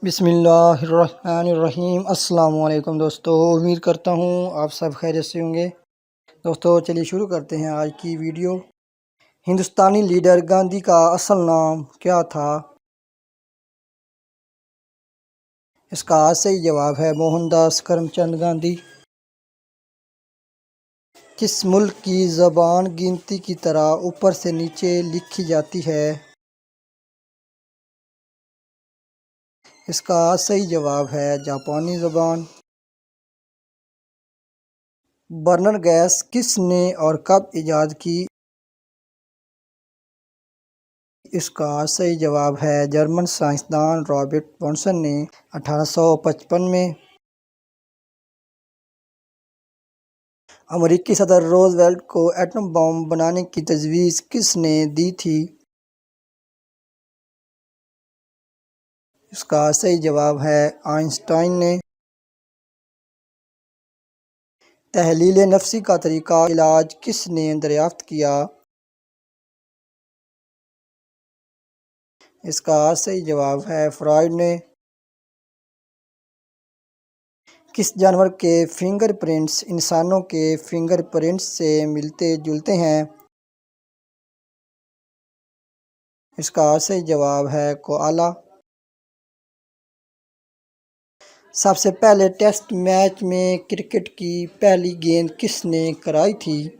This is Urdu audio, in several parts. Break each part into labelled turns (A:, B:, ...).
A: بسم اللہ الرحمن الرحیم۔ السلام علیکم دوستو، امید کرتا ہوں آپ سب خیریت سے ہوں گے۔ دوستو چلیے شروع کرتے ہیں آج کی ویڈیو۔ ہندوستانی لیڈر گاندھی کا اصل نام کیا تھا؟ اس کا صحیح جواب ہے موہن داس کرم چند گاندھی۔ کس ملک کی زبان گنتی کی طرح اوپر سے نیچے لکھی جاتی ہے؟ اس کا صحیح جواب ہے جاپانی زبان۔ برنر گیس کس نے اور کب ایجاد کی؟ اس کا صحیح جواب ہے جرمن سائنسدان رابرٹ بونسن نے 1855 میں۔ امریکی صدر روزویلٹ کو ایٹم بم بنانے کی تجویز کس نے دی تھی؟ اس کا صحیح جواب ہے آئنسٹائن نے۔ تحلیل نفسی کا طریقہ علاج کس نے دریافت کیا؟ اس کا صحیح جواب ہے فرائیڈ نے۔ کس جانور کے فنگر پرنٹس انسانوں کے فنگر پرنٹس سے ملتے جلتے ہیں؟ اس کا صحیح جواب ہے کوآلا۔ سب سے پہلے ٹیسٹ میچ میں کرکٹ کی پہلی گیند کس نے کرائی تھی؟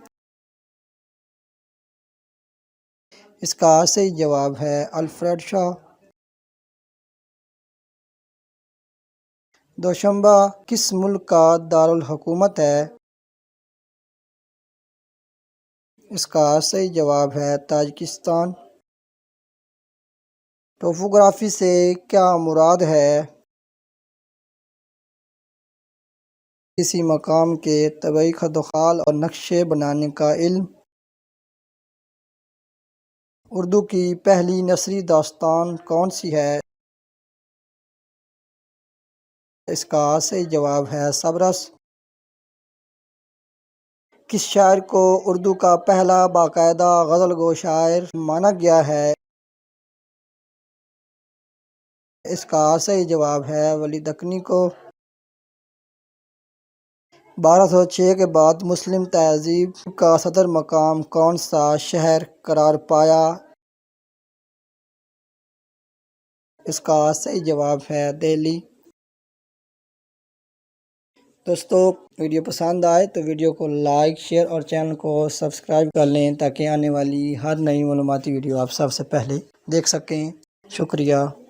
A: اس کا صحیح جواب ہے الفریڈ شاہ۔ دوشنبہ کس ملک کا دارالحکومت ہے؟ اس کا صحیح جواب ہے تاجکستان۔ ٹوپوگرافی سے کیا مراد ہے؟ کسی مقام کے طبعی خط و خال اور نقشے بنانے کا علم۔ اردو کی پہلی نثری داستان کون سی ہے؟ اس کا صحیح جواب ہے صبرس۔ کس شاعر کو اردو کا پہلا باقاعدہ غزل گو شاعر مانا گیا ہے؟ اس کا صحیح جواب ہے ولی دکنی کو۔ 1206 کے بعد مسلم تہذیب کا صدر مقام کون سا شہر قرار پایا؟ اس کا صحیح جواب ہے دہلی۔ دوستو ویڈیو پسند آئے تو ویڈیو کو لائک شیئر اور چینل کو سبسکرائب کر لیں تاکہ آنے والی ہر نئی معلوماتی ویڈیو آپ سب سے پہلے دیکھ سکیں۔ شکریہ۔